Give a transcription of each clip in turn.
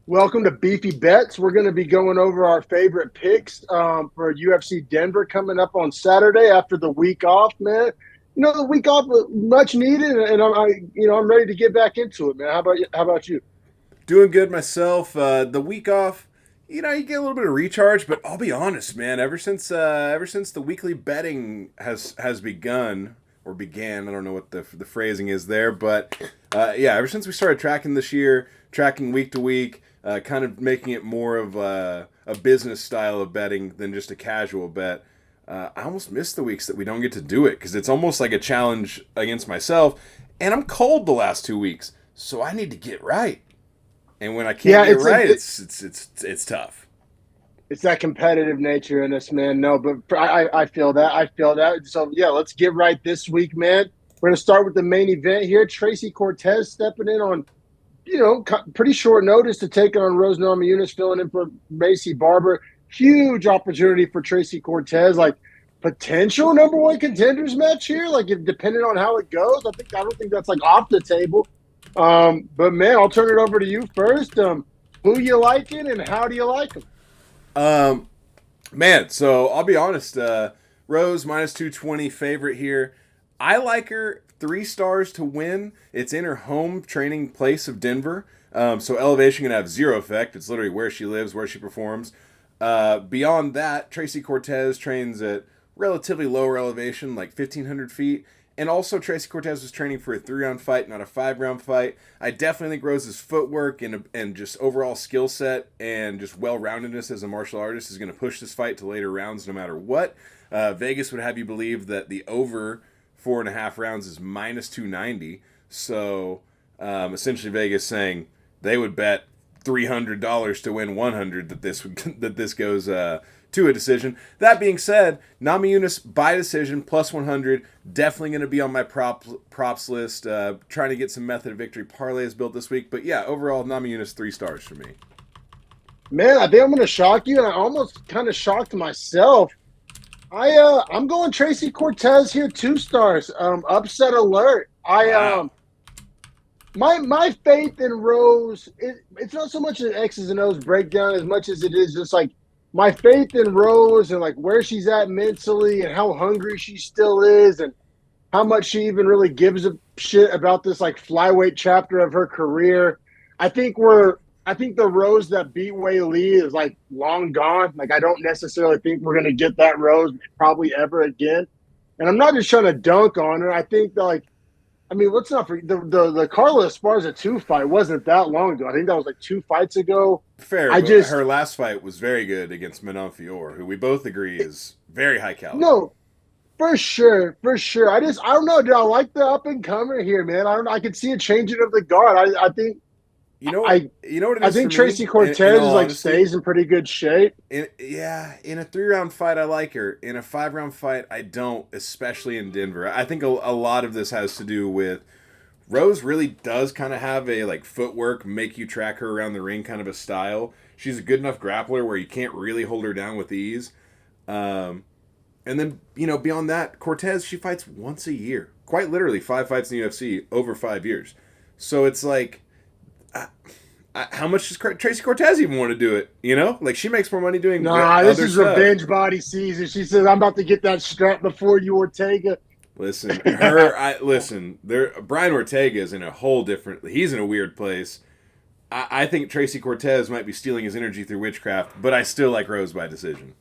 Welcome to Beefy Bets. We're going to be going over our favorite picks for UFC Denver coming up on Saturday after the week off, man. The week off was much needed, and I'm ready to get back into it, man. How about you? How about you? Doing good myself. The week off, you get a little bit of recharge, but I'll be honest, man. Ever since the weekly betting has begun or began, I don't know what the phrasing is there, but yeah, ever since we started tracking this year, tracking week to week, kind of making it more of a business style of betting than just a casual bet. I almost miss the weeks that we don't get to do it because it's almost like a challenge against myself, and I'm cold the last 2 weeks, so I need to get right. And when I can't Yeah, get right, it's tough. it's that competitive nature in us, man. No, but I feel that. I feel that. So yeah, let's get right this week, man. We're going to start with the main event here. Tracy Cortez stepping in on pretty short notice to take on Rose Namajunas, filling in for Macy Barber. Huge opportunity for Tracy Cortez, like potential number one contenders match here. Like, if depending on how it goes, I don't think that's like off the table. But man, I'll turn it over to you first. Who you liking and how do you like them? Um, Man, so I'll be honest. Rose minus 220 favorite here. I like her 3 stars to win. It's in her home training place of Denver. So elevation can have zero effect. It's literally where she lives, where she performs. Beyond that, Tracy Cortez trains at relatively lower elevation, like 1,500 feet. And also, Tracy Cortez was training for a 3-round fight, not a 5-round fight. I definitely think Rose's footwork and just overall skill set and just well roundedness as a martial artist is going to push this fight to later rounds no matter what. Vegas would have you believe that the over 4.5 rounds is minus 290. So essentially, Vegas saying they would bet $300 to win 100 that this goes to a decision. That being said, Namajunas by decision plus 100, definitely going to be on my props list. Trying to get some method of victory parlays built this week, but yeah, overall Namajunas 3 stars for me. Man, I think I'm going to shock you, and I almost kind of shocked myself. I'm going Tracy Cortez here, 2 stars. Upset alert. Wow. My faith in Rose, it's not so much an X's and O's breakdown as much as it is just like my faith in Rose and like where she's at mentally and how hungry she still is and how much she even really gives a shit about this like flyweight chapter of her career. I think I think the Rose that beat Wei Lee is like long gone. Like, I don't necessarily think we're gonna get that Rose probably ever again. And I'm not just trying to dunk on her. I think that, like, I mean, let's not forget the Carla Esparza 2 fight wasn't that long ago. I think that was like 2 fights ago. Fair, I but just her last fight was very good against Manon Fior, who we both agree is very high caliber. no, for sure, for sure. I don't know, dude. I like the up and comer here, man. I don't know. I can see a changing of the guard. You know what it I is for think Tracy me. In Cortez is all like honesty, stays in pretty good shape. in a 3-round fight, I like her. In a 5-round fight, I don't, especially in Denver. I think a lot of this has to do with Rose really does kind of have a like footwork, make you track her around the ring kind of a style. She's a good enough grappler where you can't really hold her down with ease. Um, and then, beyond that, Cortez, she fights once a year. Quite literally, 5 fights in the UFC over 5 years. So it's like, how much does Tracy Cortez even want to do it? Like she makes more money doing Nah, this other is stuff. revenge body season. She says, "I'm about to get that strap before you, Ortega." Listen. There, Brian Ortega is in a whole different. He's in a weird place. I think Tracy Cortez might be stealing his energy through witchcraft, but I still like Rose by decision.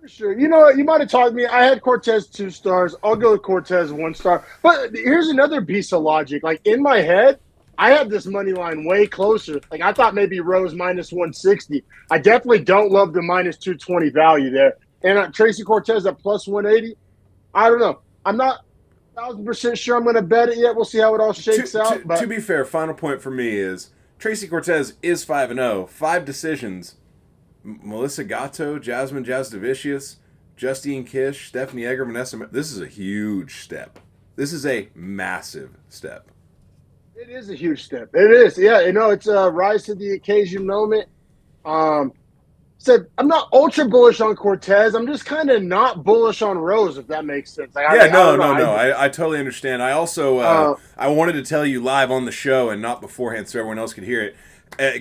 For sure. You know what? You might have talked me. I had Cortez 2 stars. I'll go with Cortez 1 star. But here's another piece of logic. Like, in my head, I had this money line way closer. Like, I thought maybe Rose minus 160. I definitely don't love the minus 220 value there. And Tracy Cortez at plus 180. I don't know. I'm not 1,000% sure I'm going to bet it yet. We'll see how it all To, shakes out. to, to But be fair, final point for me is Tracy Cortez is 5-0, 5 decisions. Melissa Gatto, Jasmine Jasduvicius, Justine Kish, Stephanie Egger, Vanessa. This is a huge step. This is a massive step. it is a huge step. It is. Yeah, it's a rise to the occasion moment. Um, Said I'm not ultra bullish on Cortez. I'm just kind of not bullish on Rose, if that makes sense. Like, Yeah, I no, don't know. no, no. I totally understand. I also Uh, I wanted to tell you live on the show and not beforehand, so everyone else could hear it.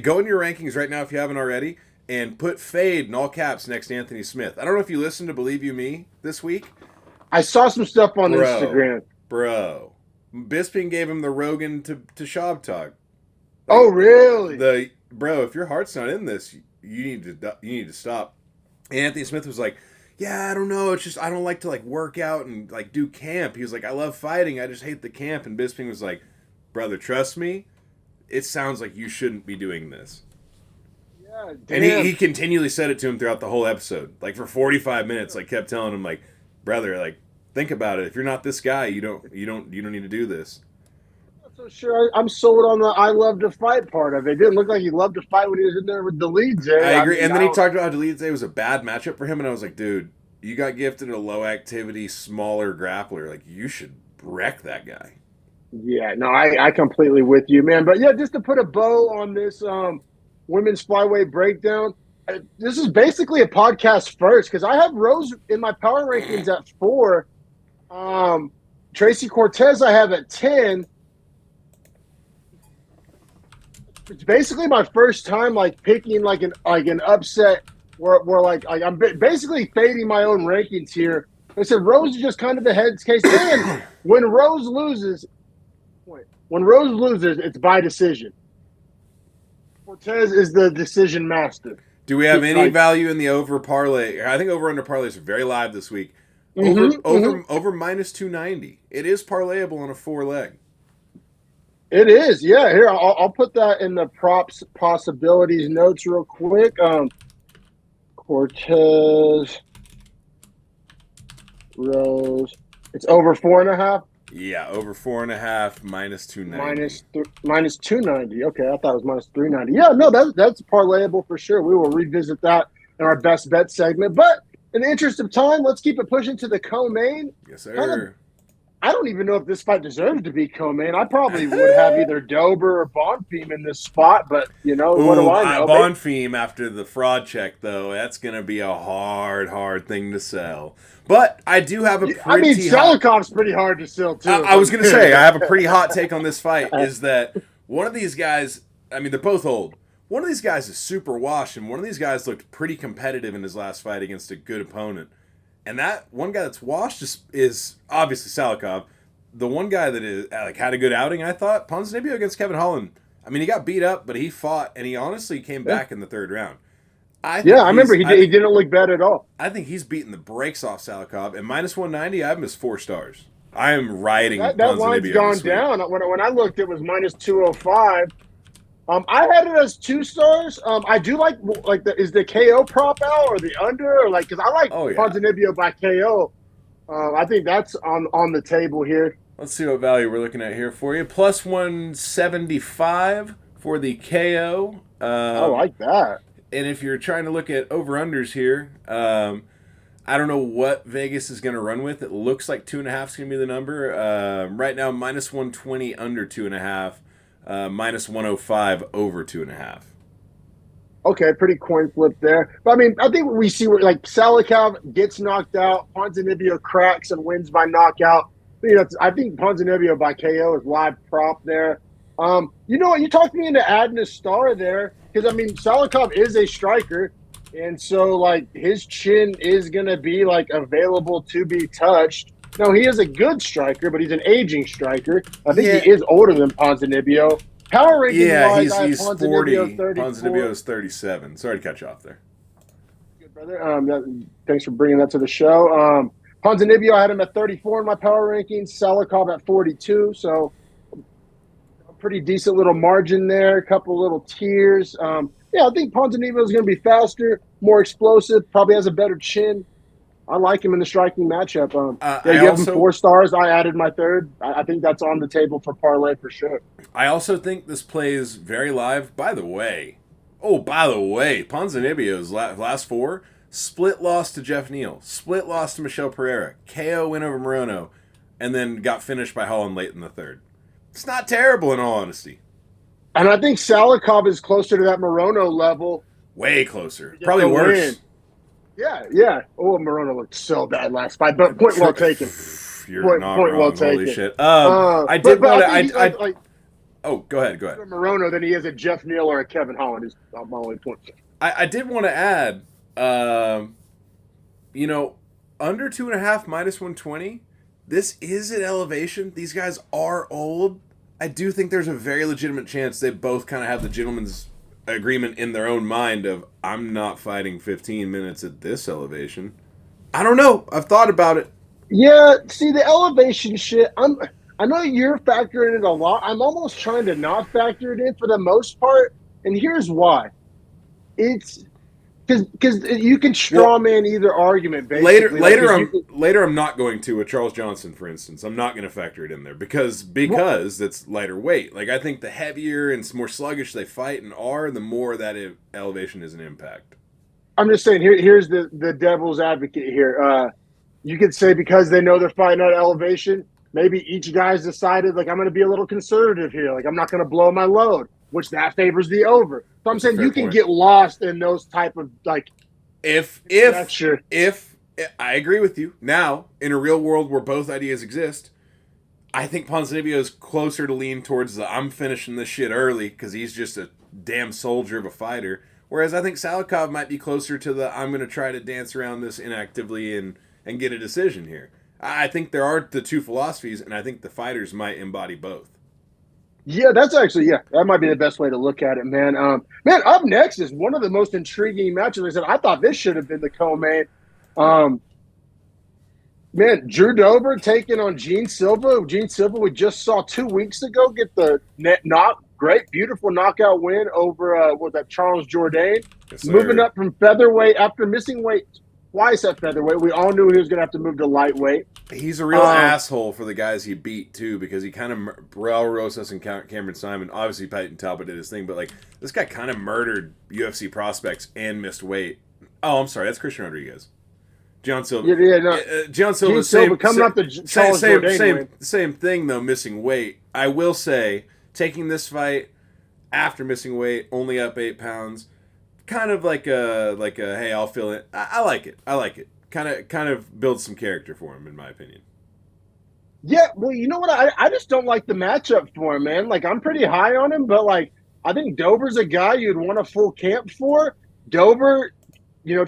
Go in your rankings right now if you haven't already, and put Fade in all caps next to Anthony Smith. I don't know if you listened to Believe You Me this week. I saw some stuff on Instagram. Bro. Bisping gave him the Rogan to Schaub talk. Oh, really? Bro, if your heart's not in this, you need to stop. And Anthony Smith was like, yeah, I don't know. It's just I don't like to like work out and like do camp. He was like, I love fighting. I just hate the camp. And Bisping was like, brother, trust me. It sounds like you shouldn't be doing this. Yeah, damn. And he continually said it to him throughout the whole episode. Like for 45 minutes, like kept telling him like, brother, like think about it. If you're not this guy, you don't need to do this. I'm not so sure. I'm sold on the I love to fight part of it. It didn't look like he loved to fight when he was in there with Delidze. I agree. And then he talked about how Delidze was a bad matchup for him, and I was like, dude, you got gifted a low activity, smaller grappler. Like you should wreck that guy. Yeah, no, I completely with you, man. But yeah, just to put a bow on this women's flyweight breakdown, this is basically a podcast first because I have Rose in my power rankings at 4. Tracy Cortez I have at 10. It's basically my first time like picking like an upset where like I'm basically fading my own rankings here. I said Rose is just kind of the head case. And when Rose loses, it's by decision. Cortez is the decision master. Do we have any value in the over parlay? I think over under parlays are very live this week. Over minus 290. It is parlayable on a 4-leg. It is, yeah. Here, I'll put that in the props possibilities notes real quick. Cortez, Rose. It's over 4.5. Yeah, over 4.5, minus 290. Minus 290. Okay, I thought it was minus 390. Yeah, no, that's parlayable for sure. We will revisit that in our best bet segment. But in the interest of time, let's keep it pushing to the co-main. Yes, sir. I don't even know if this fight deserves to be co-main. I probably would have either Dober or Bonfim in this spot, but, what do I know? Bonfim, after the fraud check, though, that's going to be a hard thing to sell. But I do have a pretty Salikhov's pretty hard to sell, too. I was going to say, I have a pretty hot take on this fight, is that one of these guys, I mean, they're both old. One of these guys is super washed, and one of these guys looked pretty competitive in his last fight against a good opponent. And that one guy that's washed is obviously Salikhov. The one guy that is had a good outing, I thought, Ponzinibbio against Kevin Holland. I mean, he got beat up, but he fought, and he honestly came back in the third round. I remember he didn't look bad at all. I think he's beating the brakes off Salikhov. And minus 190, I have him as 4 stars. I am riding that Ponzinibbio. That line's gone down. When I looked, it was minus 205. I had it as 2 stars. I do like is the KO prop out or the under or because I like Ponzinibbio by KO. I think that's on the table here. Let's see what value we're looking at here for you. Plus 175 for the KO. I like that. And if you're trying to look at over-unders here, I don't know what Vegas is going to run with. It looks like 2.5 is going to be the number. Right now, minus 120 under 2.5. Minus 105 over 2.5. Okay, pretty coin flip there. But I mean, I think we see where Salikhov gets knocked out, Ponzinibbio cracks and wins by knockout. I think Ponzinibbio by KO is live prop there. You know what? You talked me into adding a star there because I mean, Salikhov is a striker, and so his chin is gonna be available to be touched. No, he is a good striker, but he's an aging striker. I think he is older than Ponzinibbio. Power ranking wise, he's 40. 34. Ponzinibbio is 37. Sorry to cut you off there. Good, brother. Thanks for bringing that to the show. Ponzinibbio, I had him at 34 in my power rankings. Salikhov at 42. So a pretty decent little margin there. A couple little tiers. I think Ponzinibbio is going to be faster, more explosive, probably has a better chin. I like him in the striking matchup. You have him 4 stars. I added my 3rd. I think that's on the table for parlay for sure. I also think this play is very live. By the way, Ponzinibbio's last 4, split loss to Jeff Neal, split loss to Michelle Pereira, KO win over Morono, and then got finished by Holland late in the 3rd. It's not terrible in all honesty. And I think Salikhov is closer to that Morono level. Way closer. Probably worse. Yeah. Oh, Morono looked so bad last fight, but point well taken. You're not wrong. Well taken. Holy shit. I did want to. Oh, go ahead. Morono than he is a Jeff Neal or a Kevin Holland. Is my only point. I did want to add, you know, under 2.5 minus 120. This is an elevation. These guys are old. I do think there's a very legitimate chance they both kind of have the gentleman's agreement in their own mind of, I'm not fighting 15 minutes at this elevation. I don't know. I've thought about it. Yeah, see the elevation shit. I know you're factoring it a lot. I'm almost trying to not factor it in for the most part, and here's why. It's because you can straw man either argument. Basically, later I'm not going to with Charles Johnson, for instance. I'm not going to factor it in there because it's lighter weight. Like I think the heavier and more sluggish they fight and are, the more that elevation is an impact. I'm just saying. Here's the devil's advocate here. You could say because they know they're fighting at elevation, maybe each guy's decided, like, I'm going to be a little conservative here. Like, I'm not going to blow my load, which that favors the over. So I'm saying you can get lost in those type of, like, if I agree with you. Now, in a real world where both ideas exist, I think Ponzinibbio is closer to lean towards the I'm finishing this shit early because he's just a damn soldier of a fighter. Whereas I think Salikhov might be closer to the I'm going to try to dance around this inactively and get a decision here. I think there are the two philosophies, and I think the fighters might embody both. Yeah, that's actually, that might be the best way to look at it, man. Up next is one of the most intriguing matches. I said, I thought this should have been the co-main. Drew Dober taking on Gene Silva. Gene Silva, we just saw 2 weeks ago get the beautiful knockout win over Charles Jourdain. Yes, sir. Moving up from featherweight after missing weight twice at featherweight. We all knew he was going to have to move to lightweight. He's a real asshole for the guys he beat, too, because he kind of, Raul Rosas and Cameron Simon, obviously Peyton Talbot did his thing, but, like, this guy kind of murdered UFC prospects and missed weight. Oh, I'm sorry, that's Christian Rodriguez. John Silva. John Silva, same thing, though, missing weight. I will say, taking this fight after missing weight, only up 8 pounds, kind of like a hey, I'll fill it. I like it. Kind of builds some character for him, in my opinion. Yeah, well, you know what? I just don't like the matchup for him, man. Like, I'm pretty high on him, but, like, I think Dober's a guy you'd want a full camp for. Dober,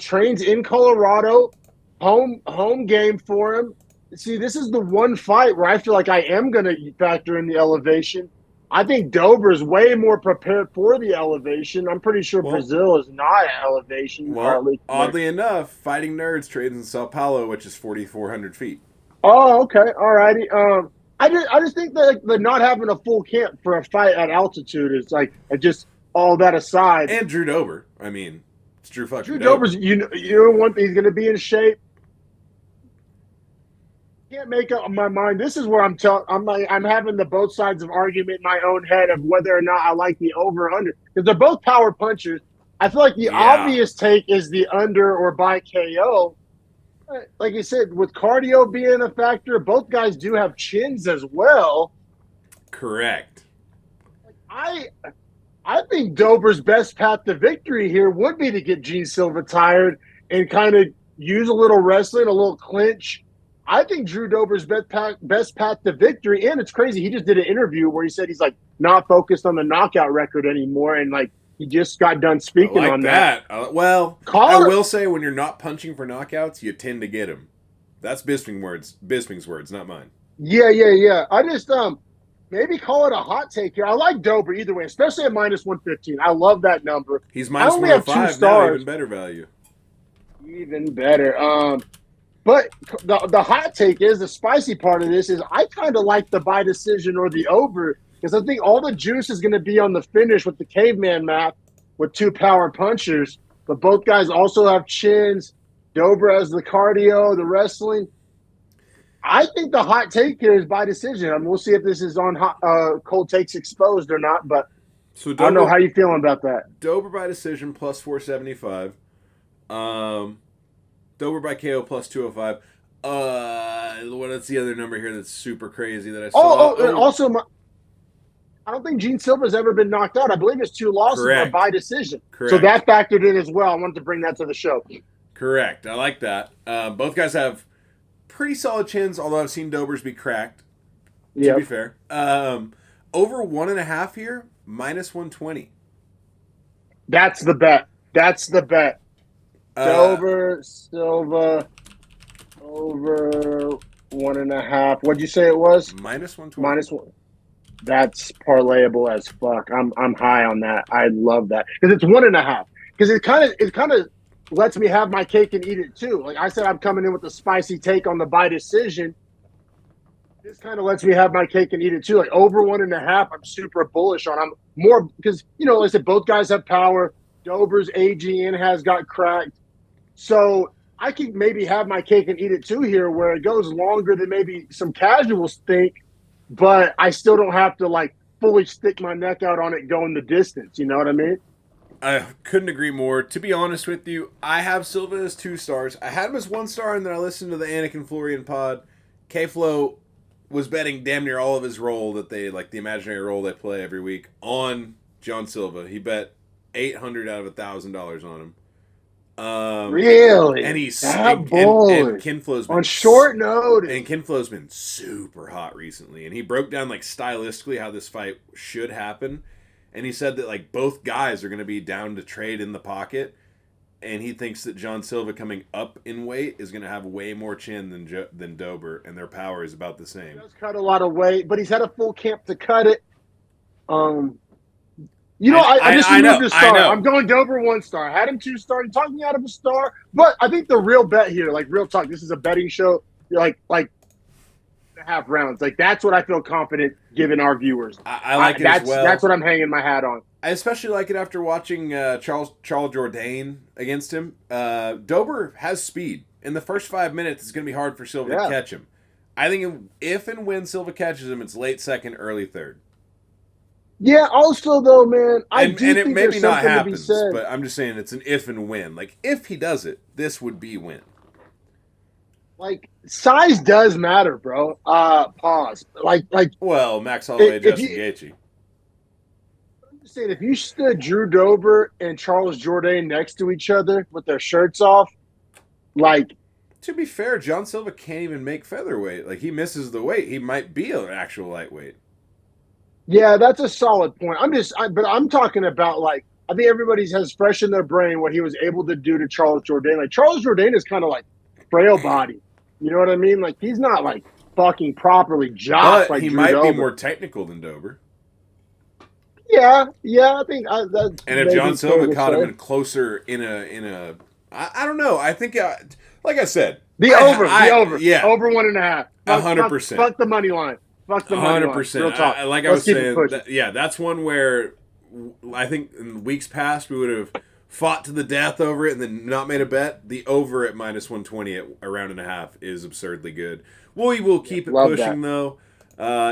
trains in Colorado, home game for him. See, this is the one fight where I feel like I am going to factor in the elevation. I think Dober's way more prepared for the elevation. I'm pretty sure Brazil is not at elevation. Well, oddly enough, Fighting Nerds trades in Sao Paulo, which is 4,400 feet. Oh, okay. All righty. I just think that the not having a full camp for a fight at altitude is like just all that aside. And Drew Dober. I mean, it's Drew fucking Dober. Dober's he's going to be in shape. Can't make up my mind. This is where I'm having the both sides of argument in my own head of whether or not I like the over or under, because they're both power punchers. I feel like the obvious take is the under or by KO. Like you said, with cardio being a factor, both guys do have chins as well. Correct. I think Dober's best path to victory here would be to get Gene Silva tired and kind of use a little wrestling, a little clinch. I think Drew Dober's best path to victory, and it's crazy. He just did an interview where he said he's like not focused on the knockout record anymore, and like he just got done speaking on that. I will say when you're not punching for knockouts, you tend to get them. That's Bisping's words, not mine. Yeah. I just maybe call it a hot take here. I like Dober either way, especially at minus 115. I love that number. He's minus 105 now, even better value. Even better. But the hot take is, the spicy part of this is I kind of like the by decision or the over, because I think all the juice is going to be on the finish with the caveman math with two power punchers. But both guys also have chins. Dober has the cardio, the wrestling. I think the hot take here is by decision. I mean, we'll see if this is on Cold Takes Exposed or not, but I don't know how you feeling about that. Dober by decision plus 475. Dober by KO plus 205. What's the other number here that's super crazy that I saw? And also, I don't think Gene Silva's ever been knocked out. I believe his 2 losses are by decision. Correct. So that factored in as well. I wanted to bring that to the show. Correct. I like that. Both guys have pretty solid chins, although I've seen Dober's be cracked, to be fair. Over 1.5 here, -120. That's the bet. Dober, Silva, over 1.5. What'd you say it was? -120. -1. That's parlayable as fuck. I'm high on that. I love that because it's 1.5. Because it kind of lets me have my cake and eat it too. Like I said, I'm coming in with a spicy take on the by decision. This kind of lets me have my cake and eat it too. Like over 1.5, I'm super bullish on. I'm more because like I said, both guys have power. Dober's AGN has got cracked, so I could maybe have my cake and eat it too here, where it goes longer than maybe some casuals think, but I still don't have to like fully stick my neck out on it going the distance. You know what I mean? I couldn't agree more. To be honest with you, I have Silva as 2 stars. I had him as 1 star, and then I listened to the Anakin Florian pod. K-Flow was betting damn near all of his roll that they, like the imaginary roll they play every week, on John Silva. He bet $800 out of $1,000 on him. Really? And he's and Kinflow's been on short notice. And Kinflow's been super hot recently. And he broke down like stylistically how this fight should happen. And he said that like both guys are going to be down to trade in the pocket. And he thinks that John Silva coming up in weight is going to have way more chin than Dober, and their power is about the same. He does cut a lot of weight, but he's had a full camp to cut it. I just removed a star. I'm going Dober 1 star. I had him 2 star. He talked me out of a star, but I think the real bet here, like real talk, this is a betting show. Like 1.5 rounds. Like that's what I feel confident giving our viewers. I like it as well. That's what I'm hanging my hat on. I especially like it after watching Charles Jourdain against him. Dober has speed. In the first 5 minutes, it's going to be hard for Silva to catch him. I think if and when Silva catches him, it's late second, early third. Yeah, also, though, man, and it maybe not happens, but I'm just saying it's an if and when. Like, if he does it, this would be when. Like, size does matter, bro. Pause. Well, Max Holloway, Justin Gaethje. Saying if you stood Drew Dober and Charles Jourdain next to each other with their shirts off, like, to be fair, John Silva can't even make featherweight. Like, he misses the weight. He might be an actual lightweight. Yeah, that's a solid point. But I'm talking about, like, I think everybody has fresh in their brain what he was able to do to Charles Jourdain. Like, Charles Jourdain is kind of like frail body. You know what I mean? Like, he's not like fucking properly jocked like he Drew might Dober. be more technical than Dober. Yeah, I think that's. And if John Silva caught him in closer in a, I don't know. I think, like I said, the over, yeah, over 1.5, 100%. Fuck the money line. Fuck the money 100%. line. Real talk. Like I was saying, that's one where I think in weeks past we would have fought to the death over it and then not made a bet. The over at -120 at a round and a half is absurdly good. We will keep it pushing though.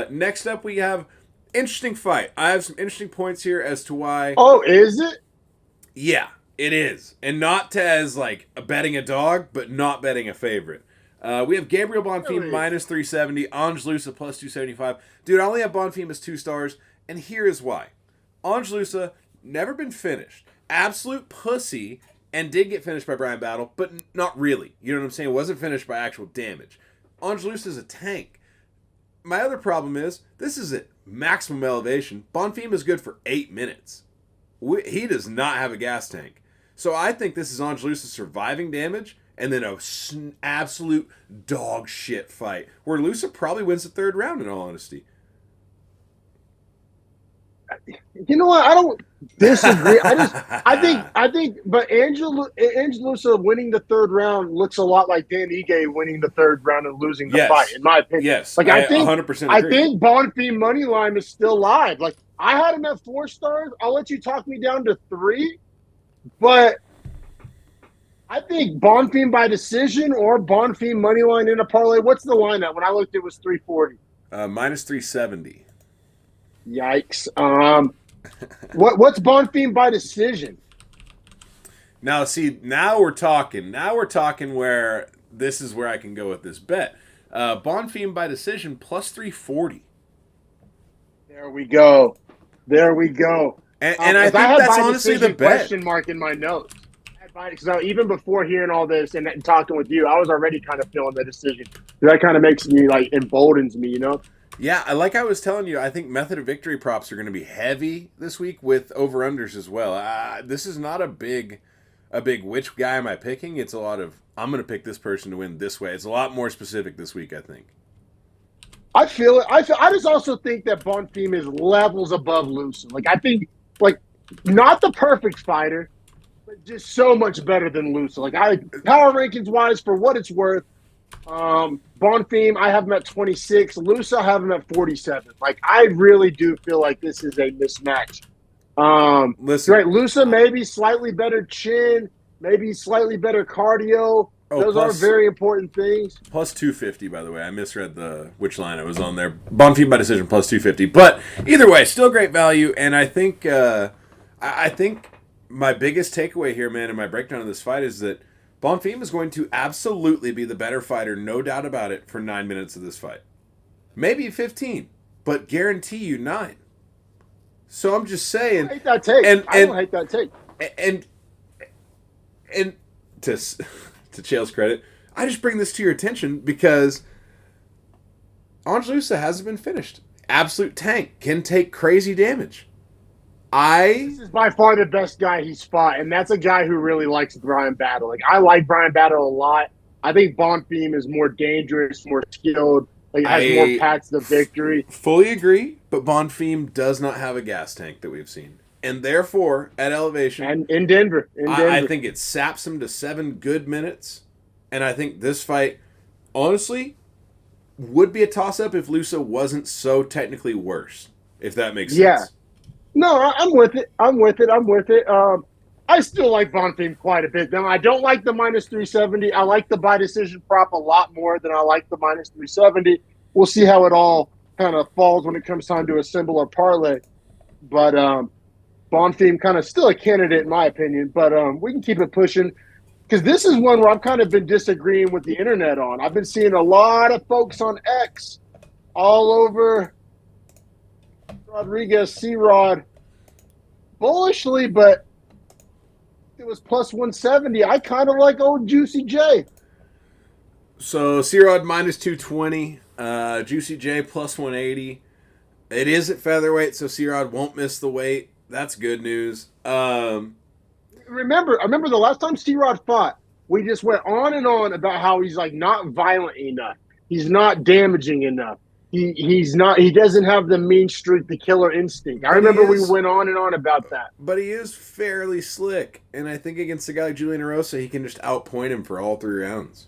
Next up we have. Interesting fight. I have some interesting points here as to why. Oh, is it? Yeah, it is. And not as like betting a dog, but not betting a favorite. We have Gabriel Bonfim -370, Loosa +275. Dude, I only have Bonfim as 2 stars, and here is why. Loosa, never been finished. Absolute pussy, and did get finished by Brian Battle, but not really. You know what I'm saying? Wasn't finished by actual damage. Loosa is a tank. My other problem is, this is at maximum elevation. Bonfim is good for 8 minutes. He does not have a gas tank. So I think this is Loosa surviving damage, and then a absolute dog shit fight, where Loosa probably wins the 3rd round, in all honesty. You know what? I don't disagree. I think, but Angel Loosa winning the 3rd round looks a lot like Dan Ige winning the 3rd round and losing the fight, in my opinion. Yes, like I think 100% agree. I think Bonfim money line is still live. Like I had him at 4 stars. I'll let you talk me down to 3, but I think Bonfim by decision or Bonfim money line in a parlay. What's the line at? When I looked, it was 340. -370. Yikes. What's Bonfim by decision? Now, see, now we're talking. Now we're talking where this is where I can go with this bet. Bonfim by decision +340. There we go. And I think that's honestly the bet. Question mark in my notes. Because even before hearing all this and talking with you, I was already kind of feeling the decision. That kind of makes me, like, emboldens me, you know? Yeah, like I was telling you, I think method of victory props are going to be heavy this week with over-unders as well. This is not a big which guy am I picking. It's a lot of, I'm going to pick this person to win this way. It's a lot more specific this week, I think. I feel it. I just also think that Bonfim is levels above Loosa. Like, I think, like, not the perfect fighter, but just so much better than Loosa. Like, power rankings wise, for what it's worth, Bonfim, I have him at 26. Loosa, I have him at 47. Like, I really do feel like this is a mismatch. Listen, right, Loosa maybe slightly better chin, maybe slightly better cardio. Those are very important things. Plus 250, by the way. I misread which line I was on there. Bonfim by decision, plus 250. But either way, still great value. And I think my biggest takeaway here, man, in my breakdown of this fight is that Bonfim is going to absolutely be the better fighter, no doubt about it, for 9 minutes of this fight. Maybe 15, but guarantee you 9. So I'm just saying. I hate that take. I don't hate that take. And to Chael's credit, I just bring this to your attention because Loosa hasn't been finished. Absolute tank. Can take crazy damage. This is by far the best guy he's fought, and that's a guy who really likes Brian Battle. Like, I like Brian Battle a lot. I think Bonfim is more dangerous, more skilled, like has more paths to victory. Fully agree, but Bonfim does not have a gas tank that we've seen. And therefore, at elevation, and in Denver, I think it saps him to 7 good minutes. And I think this fight, honestly, would be a toss-up if Loosa wasn't so technically worse, if that makes sense. Yeah. No, I'm with it. I still like Bonfim quite a bit. Now, I don't like the minus 370. I like the by decision prop a lot more than I like the minus 370. We'll see how it all kind of falls when it comes time to assemble a parlay. But Bonfim kind of still a candidate in my opinion. But we can keep it pushing because this is one where I've kind of been disagreeing with the internet on. I've been seeing a lot of folks on X all over Rodriguez, C-Rod, bullishly, but it was plus 170. I kind of like old Juicy J. So C-Rod minus 220, Juicy J plus 180. It is at featherweight, so C-Rod won't miss the weight. That's good news. I remember the last time C-Rod fought, we just went on and on about how he's like not violent enough. He's not damaging enough. He doesn't have the mean streak, the killer instinct. I remember we went on and on about that. But he is fairly slick. And I think against a guy like Julian Erosa, he can just outpoint him for all 3 rounds.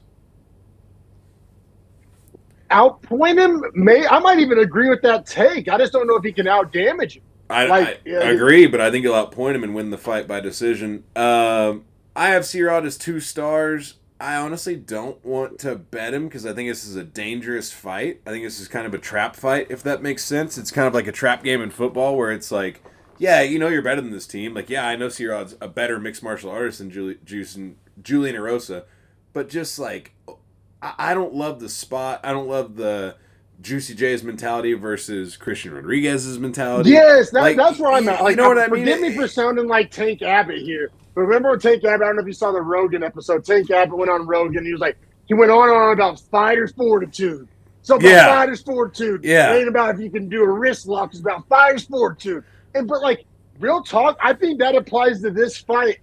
Outpoint him? I might even agree with that take. I just don't know if he can outdamage him. I agree, but I think he'll outpoint him and win the fight by decision. I have C-Rod as 2 stars. I honestly don't want to bet him because I think this is a dangerous fight. I think this is kind of a trap fight, if that makes sense. It's kind of like a trap game in football where it's like, yeah, you know you're better than this team. Like, yeah, I know C-Rod's a better mixed martial artist than Julian Erosa, but just like, I don't love the spot. I don't love the Juicy J's mentality versus Christian Rodriguez's mentality. Yes, that's where I'm at. Like, you know what I mean? Forgive me for sounding like Tank Abbott here. But remember when Tank Abbott, I don't know if you saw the Rogan episode, Tank Abbott went on Rogan, he went on and on about fighters' fortitude. So about fighters' fortitude. Yeah. It ain't about if you can do a wrist lock, it's about fighters' fortitude. But like, real talk, I think that applies to this fight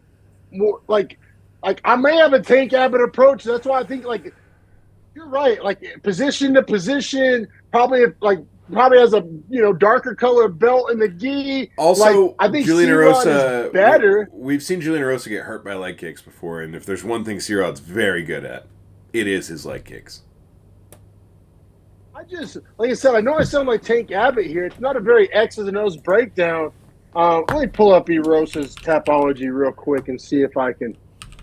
more. Like I may have a Tank Abbott approach. That's why I think, like, you're right. Like, position to position, probably has a darker color belt in the gi. Also, like, I think Julian Erosa is better. We've seen Julian Erosa get hurt by leg kicks before, and if there's one thing C-Rod's very good at, it is his leg kicks. Like I said, I know I sound like Tank Abbott here. It's not a very X's and O's breakdown. Let me pull up Erosa's Tapology real quick and see if I can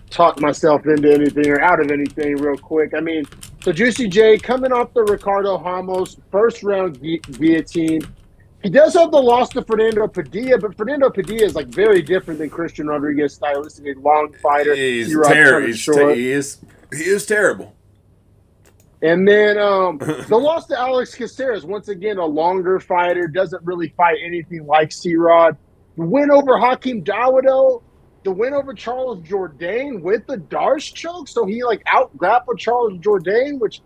talk myself into anything or out of anything real quick. I mean, so Juicy J coming off the Ricardo Ramos first round guillotine. He does have the loss to Fernando Padilla, but Fernando Padilla is like very different than Christian Rodriguez, stylistically long fighter. He's terrible. He is terrible. And then the loss to Alex Caceres, once again a longer fighter, doesn't really fight anything like C-Rod. The win over Hakeem Dawodo. The win over Charles Jourdain with the Darce choke, so he like out grappled Charles Jourdain, which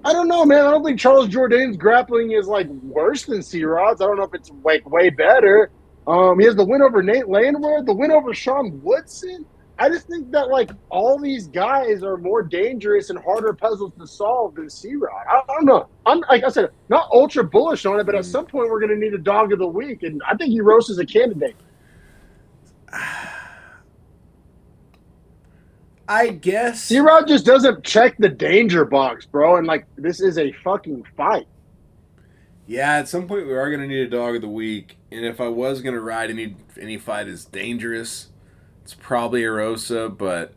I don't know, man. I don't think Charles Jourdain's grappling is like worse than C-Rod's. I don't know if it's like way better. He has the win over Nate Landwehr, the win over Sean Woodson. I just think that like all these guys are more dangerous and harder puzzles to solve than C-Rod. I don't know. I'm like I said, not ultra bullish on it, but at some point we're going to need a dog of the week, and I think Erosa is a candidate. I guess C-Rod just doesn't check the danger box, bro. And like, this is a fucking fight. Yeah, at some point we are going to need a dog of the week, and if I was going to ride any fight as dangerous, it's probably Erosa, but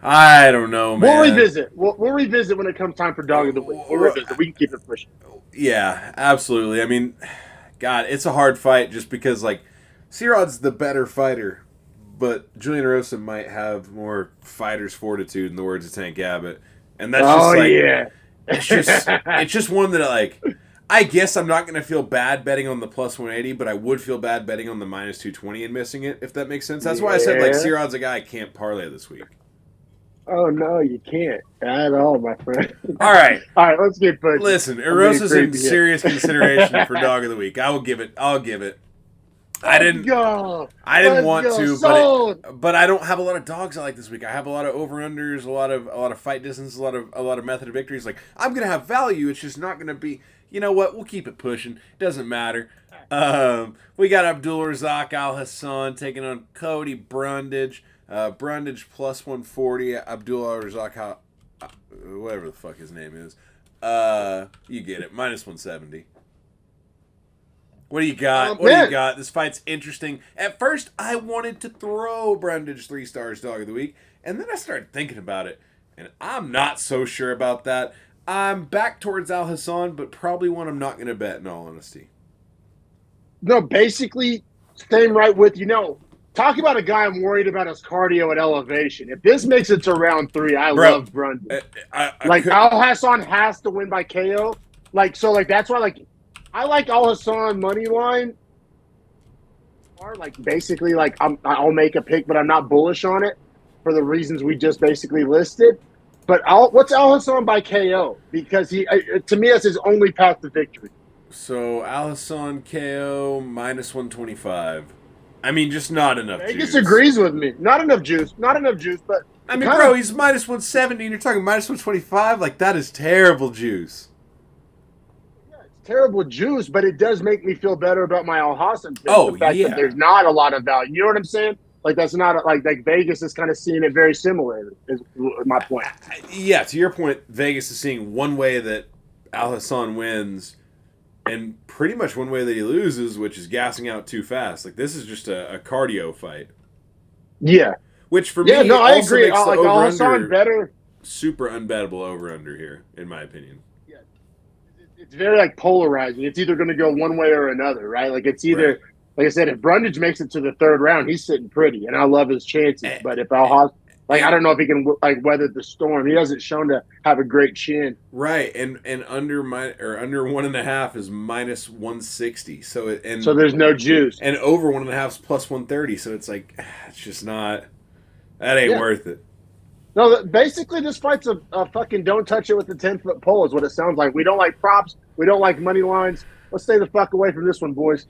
I don't know, man. We'll revisit. We'll revisit when it comes time for dog of the week. We'll revisit. We can keep it pushing. Yeah, absolutely. I mean, God, it's a hard fight just because like C-Rod's the better fighter. But Julian Erosa might have more fighter's fortitude, in the words of Tank Abbott, and that's just like, yeah, it's just one that like, I guess I'm not going to feel bad betting on the plus 180, but I would feel bad betting on the minus 220 and missing it, if that makes sense. That's why I said like C-Rod's a guy I can't parlay this week. Oh no, you can't at all, my friend. All right, let's get pushing. Listen, Erosa's in serious consideration for dog of the week. I'll give it. I didn't want to, but I don't have a lot of dogs I like this week. I have a lot of over-unders, a lot of fight distance, a lot of method of victories. Like, I'm gonna have value. It's just not gonna be. You know what? We'll keep it pushing. It doesn't matter. We got Abdul Razak Alhassan taking on Cody Brundage. Brundage plus 140. Abdul Razak, whatever the fuck his name is. You get it. Minus 170. What do you got? What do you got? This fight's interesting. At first, I wanted to throw Brundage 3 stars dog of the week, and then I started thinking about it, and I'm not so sure about that. I'm back towards Alhassan, but probably one I'm not going to bet, in all honesty. No, basically, staying right with you. Talk about a guy I'm worried about his cardio at elevation. If this makes it to round 3, I love Brundage. Alhassan has to win by KO. That's why, I like Alhassan money line. Basically, I'll make a pick, but I'm not bullish on it for the reasons we just basically listed. But what's Alhassan by KO? Because to me, that's his only path to victory. So Alhassan KO minus 125. I mean, just not enough juice. He disagrees with me. Not enough juice. But I mean, bro, he's minus 170, and you're talking minus 125. Like, that is terrible juice. Terrible juice, but it does make me feel better about my Alhassan. The fact that there's not a lot of value. You know what I'm saying? Like, that's not like Vegas is kind of seeing it very similar. Is my point. Yeah, to your point, Vegas is seeing one way that Alhassan wins, and pretty much one way that he loses, which is gassing out too fast. Like, this is just a cardio fight. Yeah. Which for me, I agree. Makes Alhassan better. Super unbettable over under here, in my opinion. It's very polarizing. It's either going to go one way or another, right? Like, it's either, like I said, if Brundage makes it to the 3rd round, he's sitting pretty, and I love his chances. But if Alhassan, I don't know if he can weather the storm. He hasn't shown to have a great chin. Right, and under 1.5 is minus 160. So there's no juice, and over 1.5 is plus 130. So it's it's just not. That ain't worth it. No, basically this fight's a fucking don't touch it with the 10-foot pole is what it sounds like. We don't like props. We don't like money lines. Let's stay the fuck away from this one, boys.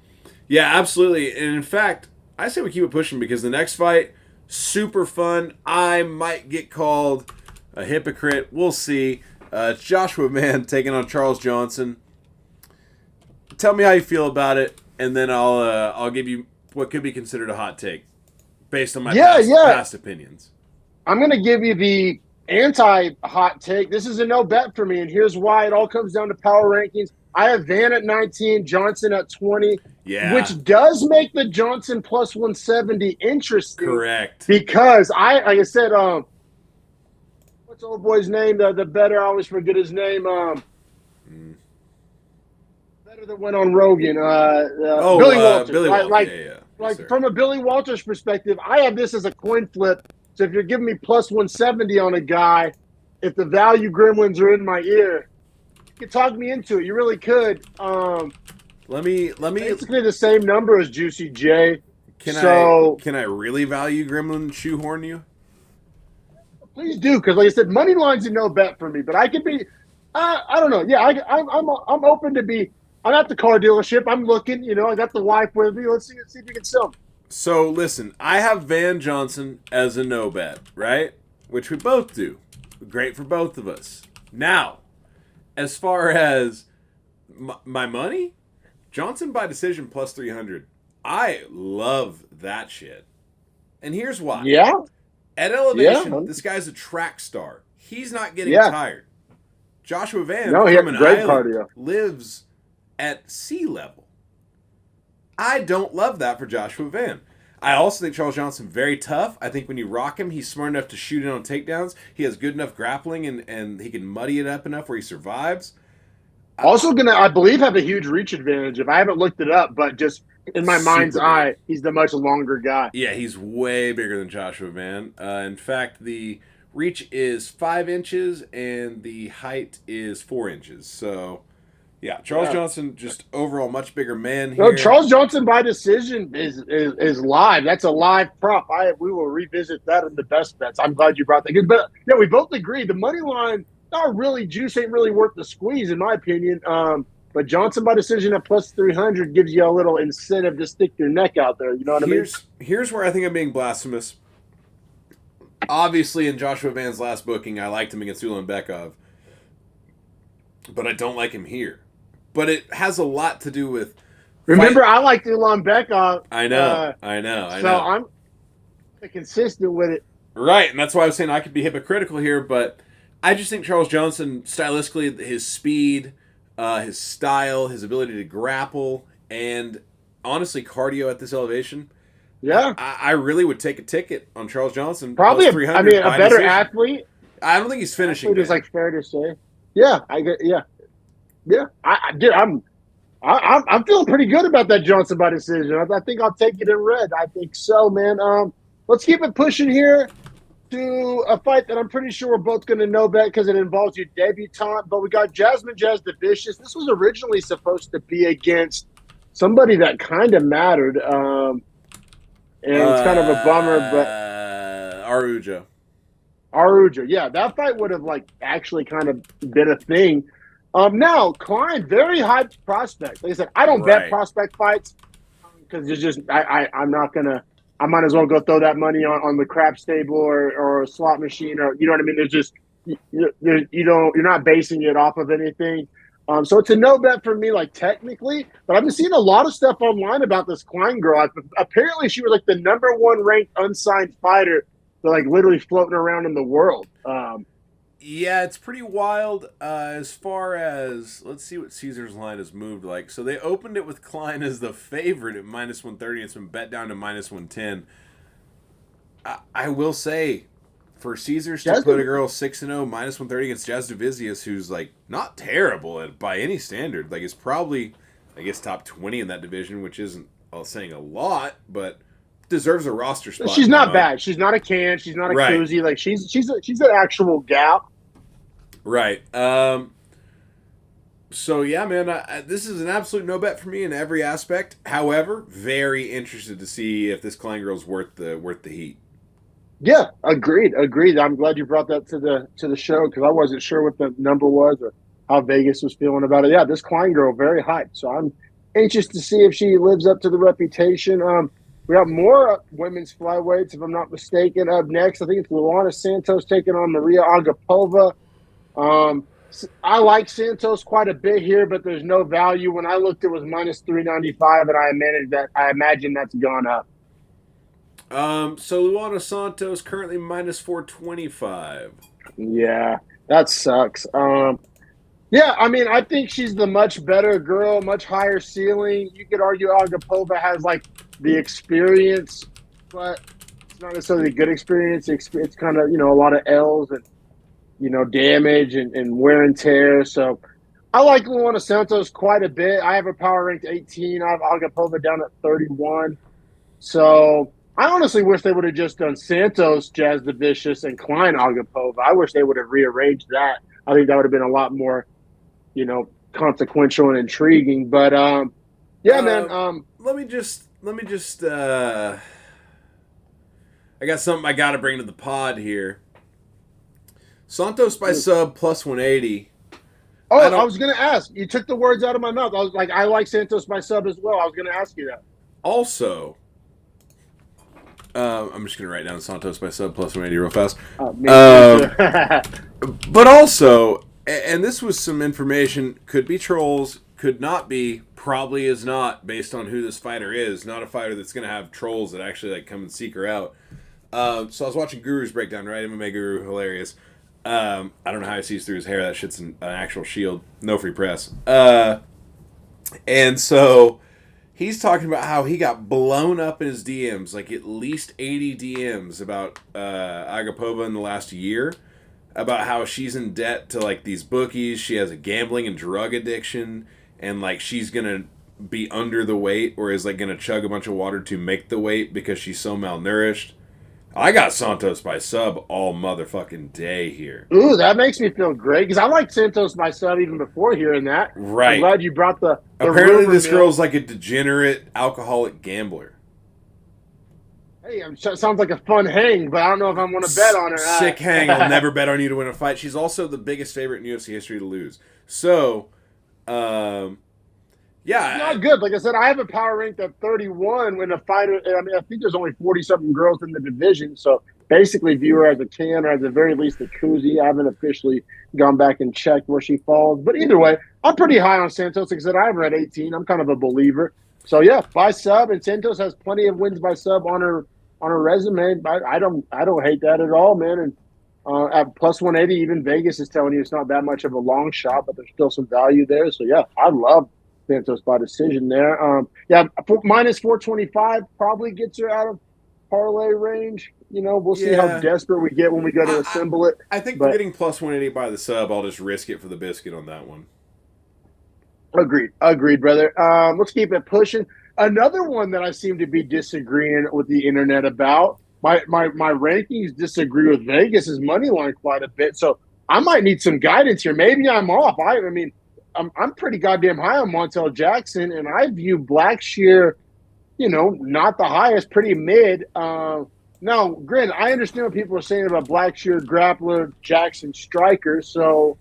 Yeah, absolutely. And in fact, I say we keep it pushing because the next fight, super fun. I might get called a hypocrite. We'll see. It's Joshua Mann taking on Charles Johnson. Tell me how you feel about it, and then I'll give you what could be considered a hot take based on my past opinions. I'm going to give you the anti-hot take. This is a no bet for me, and here's why. It all comes down to power rankings. I have Van at 19, Johnson at 20, which does make the Johnson plus 170 interesting. Correct. Because like I said, what's old boy's name? The better, I always forget his name. Better that went on Rogan. Billy Walters. Billy Walters. From a Billy Walters perspective, I have this as a coin flip. So if you're giving me plus 170 on a guy, if the value gremlins are in my ear, you could talk me into it. You really could. Let me basically the same number as Juicy J. Can I really value gremlin shoehorn you? Please do, because like I said, money line's a no bet for me. But I could be, I don't know. Yeah, I'm open to be. I'm at the car dealership. I'm looking. I got the wife with me. Let's see if you can sell me. So listen, I have Van Johnson as a no bet, right? Which we both do. Great for both of us. Now, as far as my money, Johnson by decision plus 300. I love that shit. And here's why. Yeah. At elevation, Yeah. this guy's a track star. He's not getting Yeah. tired. Joshua Van No, he from had an great island cardio. lives at sea level. I don't love that for Joshua Van. I also think Charles Johnson very tough. I think when you rock him, he's smart enough to shoot in on takedowns. He has good enough grappling, and he can muddy it up enough where he survives. Also gonna, I believe, have a huge reach advantage. If I haven't looked it up, but just in my mind's Super eye, big. he's the much longer guy. Yeah, he's way bigger than Joshua Van. In fact, the reach is 5 inches and the height is 4 inches. So, yeah, Charles Johnson, just overall much bigger man here. No, Charles Johnson by decision is live. That's a live prop. We will revisit that in the best bets. I'm glad you brought that. But yeah, we both agree the money line not really juice ain't really worth the squeeze in my opinion. But Johnson by decision at plus 300 gives you a little incentive to stick your neck out there. You know what I mean? Here's where I think I'm being blasphemous. Obviously, in Joshua Van's last booking, I liked him against Ulanbekov, but I don't like him here. But it has a lot to do with. Remember, I liked Ulanbekov. I know. So I'm consistent with it. Right, and that's why I was saying I could be hypocritical here, but I just think Charles Johnson, stylistically, his speed, his style, his ability to grapple, and honestly, cardio at this elevation. Yeah, I really would take a ticket on Charles Johnson. Probably, plus 300 a by better decision. athlete. I don't think he's finishing. It is like fair to say. Yeah, yeah. I'm feeling pretty good about that Johnson by decision. I think I'll take it in red. I think so, man. Let's keep it pushing here to a fight that I'm pretty sure we're both going to know bet because it involves your debutante. But we got Jasduvicius. This was originally supposed to be against somebody that kind of mattered. And it's kind of a bummer, but Arujo. Yeah, that fight would have actually kind of been a thing. Now Kline, very high prospect. Like I said, I don't bet prospect fights because it's just I'm not gonna. I might as well go throw that money on the crap stable or a slot machine, or you know what I mean. There's just you're not basing it off of anything. So it's a no bet for me, technically. But I've been seeing a lot of stuff online about this Kline girl. Apparently, she was the #1 ranked unsigned fighter, literally floating around in the world. Yeah, it's pretty wild as far as, let's see what Caesar's line has moved like. So they opened it with Kline as the favorite at -130. It's been bet down to -110. I will say, for Caesars to put a girl 6-0 -130 against Jasduvicius, who's not terrible by any standard, is probably, I guess, top 20 in that division, which isn't saying a lot, but deserves a roster spot. She's not bad. She's not a can. She's not a koozie. She's an actual gal. Right. So yeah, man, this is an absolute no bet for me in every aspect. However, very interested to see if this Kline girl's worth the heat. Yeah, agreed. I'm glad you brought that to the show because I wasn't sure what the number was or how Vegas was feeling about it. Yeah, this Kline girl very hyped. So I'm anxious to see if she lives up to the reputation. We have more women's flyweights, if I'm not mistaken. Up next, I think it's Luana Santos taking on Maria Agapova. I like Santos quite a bit here, but there's no value. When I looked, it was -395, and I imagine that's gone up. So Luana Santos currently -425. Yeah, that sucks. Yeah, I think she's the much better girl, much higher ceiling. You could argue Agapova has the experience, but it's not necessarily a good experience. It's kind of, a lot of L's and, damage and wear and tear. So I like Luana Santos quite a bit. I have her power ranked 18. I have Agapova down at 31. So I honestly wish they would have just done Santos, Jasduvicius, and Kline Agapova. I wish they would have rearranged that. I think that would have been a lot more, consequential and intriguing. But yeah, man. Let me just. I got something I got to bring to the pod here. Santos by sub plus 180. Oh, I was going to ask. You took the words out of my mouth. I was like, I like Santos by sub as well. I was going to ask you that. Also, I'm just going to write down Santos by sub plus 180 real fast. But also, and this was some information, could be trolls, could not be, probably is not, based on who this fighter is. Not a fighter that's going to have trolls that actually like come and seek her out. So I was watching Guru's breakdown, right? MMA Guru, hilarious. I don't know how he sees through his hair. That shit's an actual shield. No free press. And so he's talking about how he got blown up in his DMs, like at least 80 DMs about Agapova in the last year, about how she's in debt to like these bookies. She has a gambling and drug addiction, and like she's gonna be under the weight or is like gonna chug a bunch of water to make the weight because she's so malnourished. I got Santos by sub all motherfucking day here. Ooh, that makes me feel great because I liked Santos by sub even before hearing that. Right. I'm glad you brought the apparently this girl's like a degenerate alcoholic gambler. Hey, sounds like a fun hang, but I don't know if I want to bet on her. Sick hang. I'll never bet on you to win a fight. She's also the biggest favorite in UFC history to lose. So, yeah. It's not good. Like I said, I have a power ranked at 31 when a fighter, I mean, I think there's only 40-something girls in the division. So basically view her as a 10 or at the very least a koozie. I haven't officially gone back and checked where she falls. But either way, I'm pretty high on Santos. Like I said, I have her at 18. I'm kind of a believer. So yeah, by sub, and Santos has plenty of wins by sub on her resume. I don't hate that at all, man. And at plus 180, even Vegas is telling you it's not that much of a long shot, but there's still some value there. So yeah, I love Santos by decision there. Minus 425 probably gets her out of parlay range. You know, we'll see how desperate we get when we go to assemble it. I think we're getting plus 180 by the sub. I'll just risk it for the biscuit on that one. Agreed, brother. Let's keep it pushing. Another one that I seem to be disagreeing with the internet about. My rankings disagree with Vegas's money line quite a bit, so I might need some guidance here. Maybe I'm off. I mean, I'm pretty goddamn high on Montel Jackson, and I view Blackshear, you know, not the highest, pretty mid. Now, granted, I understand what people are saying about Blackshear, grappler, Jackson, striker. So,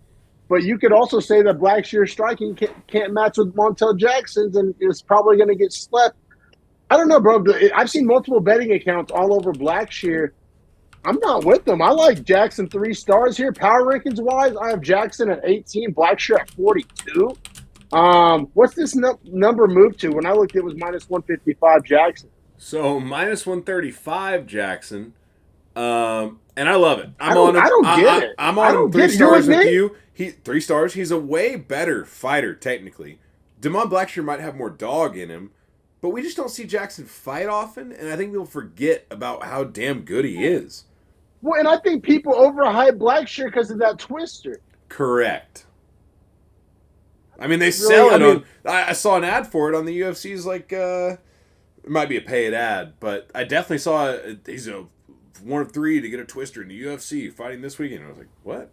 but you could also say that Blackshear striking can't match with Montel Jackson's, and it's probably going to get slept. I don't know, bro. I've seen multiple betting accounts all over Blackshear. I'm not with them. I like Jackson 3 stars here. Power rankings wise, I have Jackson at 18, Blackshear at 42. What's this number move to? When I looked, it was minus 155 Jackson. So minus 135 Jackson, and I love it. I don't get it. I'm on 3 stars with you. 3 stars. He's a way better fighter technically. Damon Blackshear might have more dog in him, but we just don't see Jackson fight often, and I think we'll forget about how damn good he is. Well, and I think people overhype Blackshear because of that twister. Correct. I mean, they sell it on. I saw an ad for it on the UFC's like. It might be a paid ad, but I definitely saw he's a 1 of 3 to get a twister in the UFC fighting this weekend. I was like, what?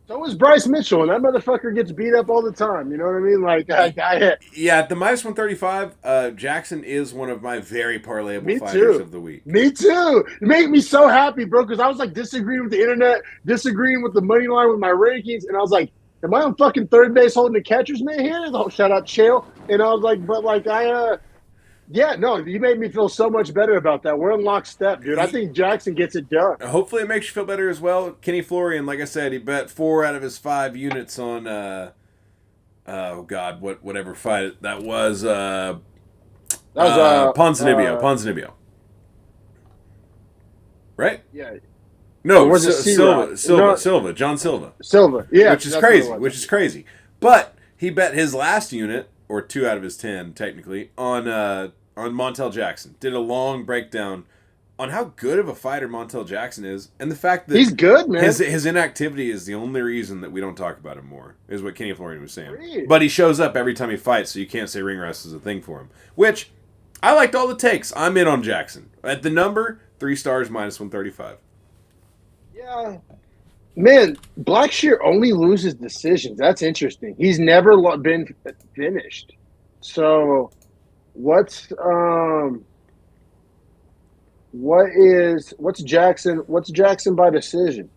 So is Bryce Mitchell, and that motherfucker gets beat up all the time. You know what I mean? Like, yeah, at the minus 135, Jackson is one of my very parlayable fighters of the week. Me too. You make me so happy, bro, because I was like disagreeing with the internet, disagreeing with the money line with my rankings, and I was like, am I on fucking third base holding the catcher's mitt here? Shout out Chael. And I was like, but like yeah, no, you made me feel so much better about that. We're in lockstep, dude. I think Jackson gets it done. Hopefully it makes you feel better as well. Kenny Florian, like I said, he bet 4 out of his 5 units on, whatever fight that was. Ponzinibbio. Right? Yeah. No, Silva, John Silva. Silva, yeah. Which is crazy. But he bet his last unit, or 2 out of his 10, technically, on Montel Jackson. Did a long breakdown on how good of a fighter Montel Jackson is, and the fact that he's good, man. His inactivity is the only reason that we don't talk about him more, is what Kenny Florian was saying. Great. But he shows up every time he fights, so you can't say ring rust is a thing for him. Which, I liked all the takes. I'm in on Jackson. At the number, 3 stars minus 135. Yeah. Man, Blackshear only loses decisions. That's interesting. He's never been finished. So, what's Jackson by decision?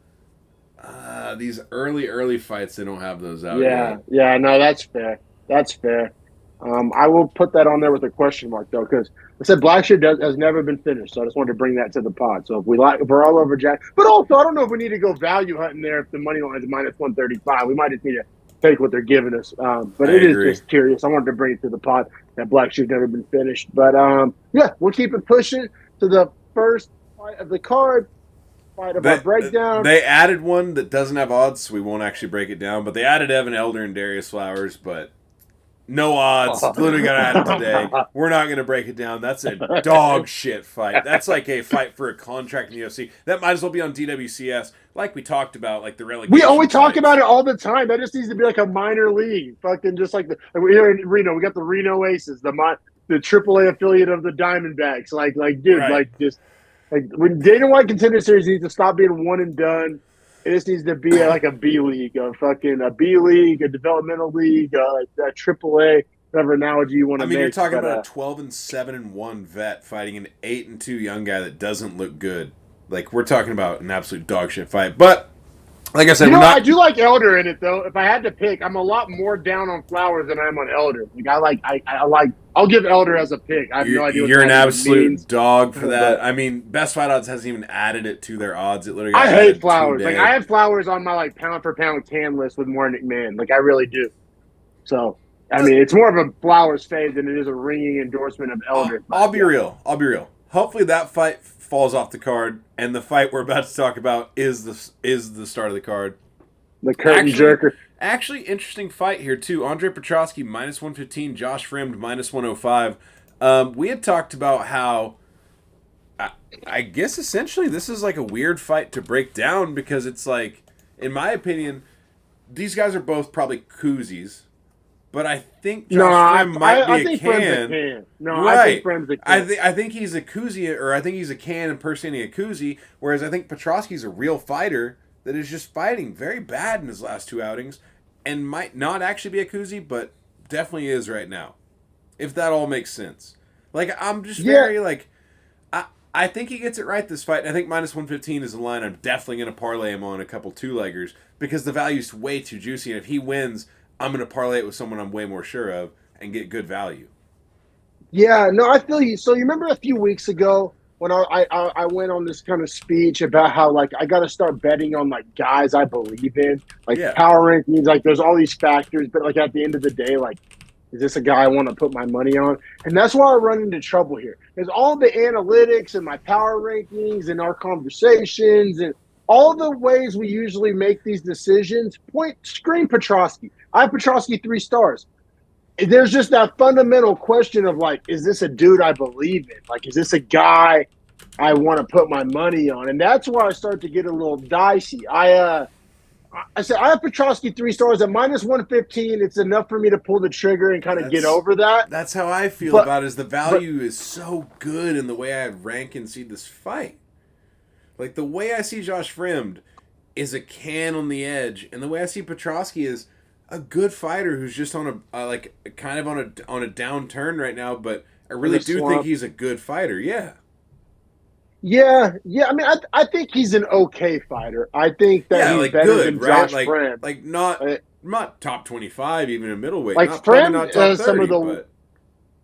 these early fights, they don't have those out Yeah, yet. yeah, no, that's fair. That's fair. I will put that on there with a question mark though, because I said Blackshear has never been finished, so I just wanted to bring that to the pod. So if we're all over Jack, but also I don't know if we need to go value hunting there if the money line is -135. We might just need to take what they're giving us. But I it is agree. just curious. I wanted to bring it to the pod that Blackshear's never been finished. But yeah, we'll keep it pushing to the first fight of the card, fight of our breakdown. They added one that doesn't have odds, so we won't actually break it down. But they added Evan Elder and Darius Flowers, but no odds. Literally got added today. We're not going to break it down. That's a dog shit fight. That's like a fight for a contract in the UFC. That might as well be on DWCS, like we talked about, like the relegation. We talk about it all the time. That just needs to be like a minor league, fucking just like we're here in Reno. We got the Reno Aces, the AAA affiliate of the Diamondbacks. Like dude, Right. like just like when Dana White Contender Series needs to stop being one and done. It just needs to be like a B league, a B league, a developmental league, a AAA, whatever analogy you want to make. You're talking about a 12-7-1 vet fighting an 8-2 young guy that doesn't look good. Like, we're talking about an absolute dog shit fight. But like I said, I do like Elder in it though. If I had to pick, I'm a lot more down on Flowers than I am on Elder. Like I like. I'll give Elder as a pick. I have no idea. You're an absolute means. dog for that. I mean, Best Fight Odds hasn't even added it to their odds. It literally. Got I added hate Flowers. today. Like I have Flowers on my like pound for pound can list with Warren McMahon. Like I really do. So I mean, it's more of a Flowers fade than it is a ringing endorsement of Elder. I'll be real. Hopefully that fight falls off the card, and the fight we're about to talk about is the start of the card. The curtain jerker. Actually, interesting fight here too. Andre Petroski -115, Josh Fremd -105. We had talked about how I guess essentially this is like a weird fight to break down because it's like, in my opinion, these guys are both probably koozies. But I think Josh Fremd might be a can. No, right. I think Fremd's a can. I think he's a koozie, or I think he's a can impersonating a koozie, whereas I think Petroski's a real fighter that is just fighting very bad in his last two outings and might not actually be a koozie, but definitely is right now. If that all makes sense. Like, I'm just very, like, I think he gets it right this fight. I think -115 is the line I'm definitely going to parlay him on a couple two-leggers because the value's way too juicy, and if he wins, I'm going to parlay it with someone I'm way more sure of and get good value. Yeah, no, I feel you. So you remember a few weeks ago when I went on this kind of speech about how, like, I got to start betting on, like, guys I believe in. Like, power rankings, like, there's all these factors. But, like, at the end of the day, like, is this a guy I want to put my money on? And that's why I run into trouble here. Because all the analytics and my power rankings and our conversations and all the ways we usually make these decisions scream Petroski. I have Petroski 3 stars. There's just that fundamental question of, like, is this a dude I believe in? Like, is this a guy I want to put my money on? And that's where I start to get a little dicey. I said I have Petroski 3 stars at -115. It's enough for me to pull the trigger and kind of get over that. That's how I feel about it. Is the value is so good in the way I rank and see this fight. Like, the way I see Josh Fremd is a can on the edge, and the way I see Petroski is a good fighter who's just on a like kind of on a downturn right now. But I really do think he's a good fighter. Yeah. Yeah. I mean, I think he's an okay fider. I think that he's like better good, than right? Josh Fremd. Like not top 25, even in middleweight. Like, Fremd has some of the. But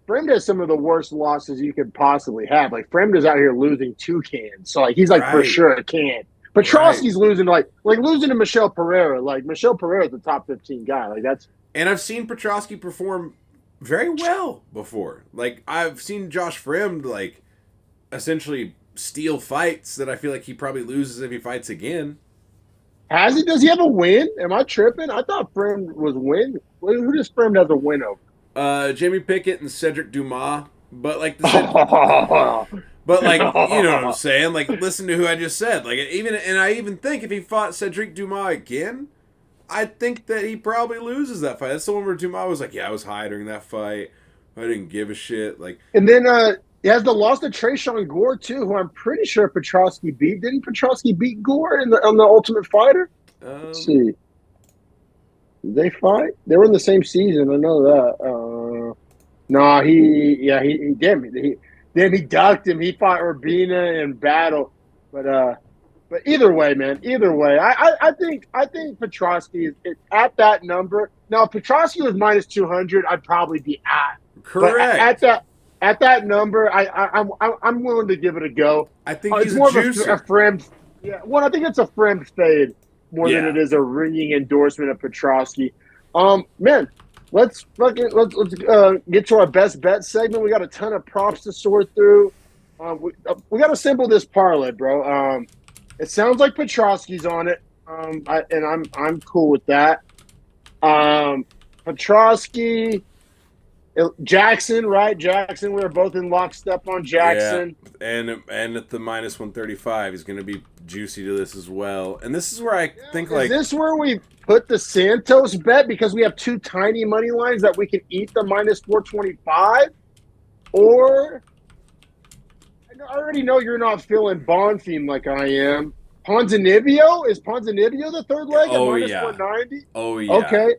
Fremd has some of the worst losses you could possibly have. Like, Fremd is out here losing 2 cans, so like he's like for sure a can. Petroski's losing to like losing to Michel Pereira. Like, Michel Pereira is the top 15 guy. Like, that's. And I've seen Petroski perform very well before. Like, I've seen Josh Fremd like essentially steal fights that I feel like he probably loses if he fights again. Has he? Does he have a win? Am I tripping? I thought Fremd was win. Who does Fremd have a win over? Jamie Pickett and Cedric Dumas. But like but like, you know what I'm saying? Like, listen to who I just said. Like, I even think if he fought Cedric Dumas again, I think that he probably loses that fight. That's the one where Dumas was like, "Yeah, I was high during that fight. I didn't give a shit." Like, and then he has the loss to Tresean Gore too, who I'm pretty sure Petroski beat. Didn't Petroski beat Gore on the Ultimate Fighter? Let's see. Did they fight? They were in the same season. I know that. No, he ducked him. He fought Urbina in battle, but But either way, man, either way, I think Petroski is at that number. Now, if Petroski was minus 200, I'd probably be at. But Correct. at that number, I'm willing to give it a go. I think It's he's a more of a juicer. Fremd. Yeah, well, I think it's a Fremd fade more than Yeah. it is a ringing endorsement of Petroski. Man, let's get to our best bet segment. We got a ton of props to sort through. We got to assemble this parlay, bro. It sounds like Petroski's on it, and I'm cool with that. Petroski, Jackson, right? Jackson, we were both in lockstep on Jackson. Yeah, and at the minus 135, he's going to be juicy to this as well. And this is where I think Is like this where we put the Santos bet because we have two tiny money lines that we can eat the minus 425? Or I already know you're not feeling Bonfim like I am. Ponzinibbio? Is Ponzinibbio the third leg at minus 190? Oh yeah. Okay.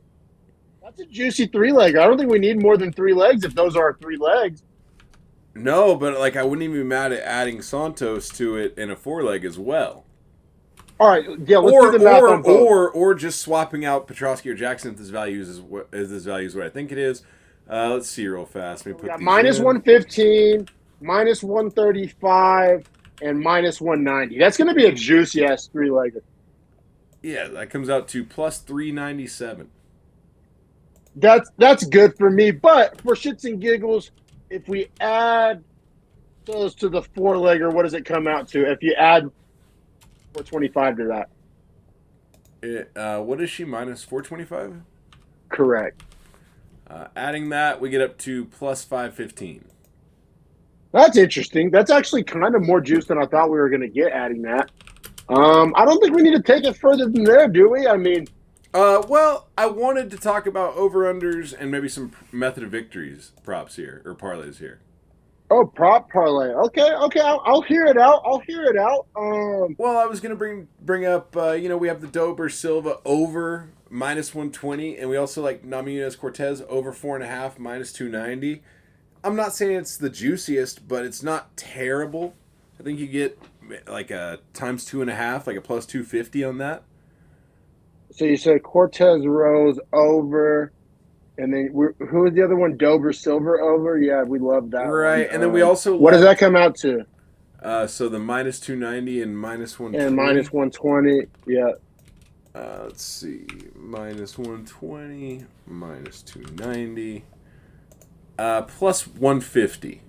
That's a juicy three-leg. I don't think we need more than three legs if those are our three legs. No, but like I wouldn't even be mad at adding Santos to it in a 4-leg as well. All right, yeah, let's do the math on both. Or just swapping out Petroski or Jackson if this value is what I think it is. Let's see real fast. Let me put these minus in. 115, minus 135, and minus 190. That's going to be a juicy-ass three-legger. Yeah, that comes out to plus 397. That's good for me. But for shits and giggles, if we add those to the four-legger, what does it come out to? If you add 425 to that. What is she, minus 425? Correct. Adding that, we get up to plus 515. That's interesting. That's actually kind of more juice than I thought we were going to get adding that. I don't think we need to take it further than there, do we? I mean... well, I wanted to talk about over-unders and maybe some method of victories props here, or parlays here. Oh, prop parlay. Okay. I'll hear it out. Well, I was going to bring up, we have the Dober Silva over minus 120, and we also like Namajunas Cortez over 4.5 minus 290. I'm not saying it's the juiciest, but it's not terrible. I think you get like a times 2.5, like a plus 250 on that. So you said Cortez Rose over, and then who was the other one? Dober Silver over. Yeah, we love that. Right, one. And then we also what does that come out to? So the minus 290 and minus 120. And minus 120. Yeah. Let's see, minus 120, minus 290, plus 150.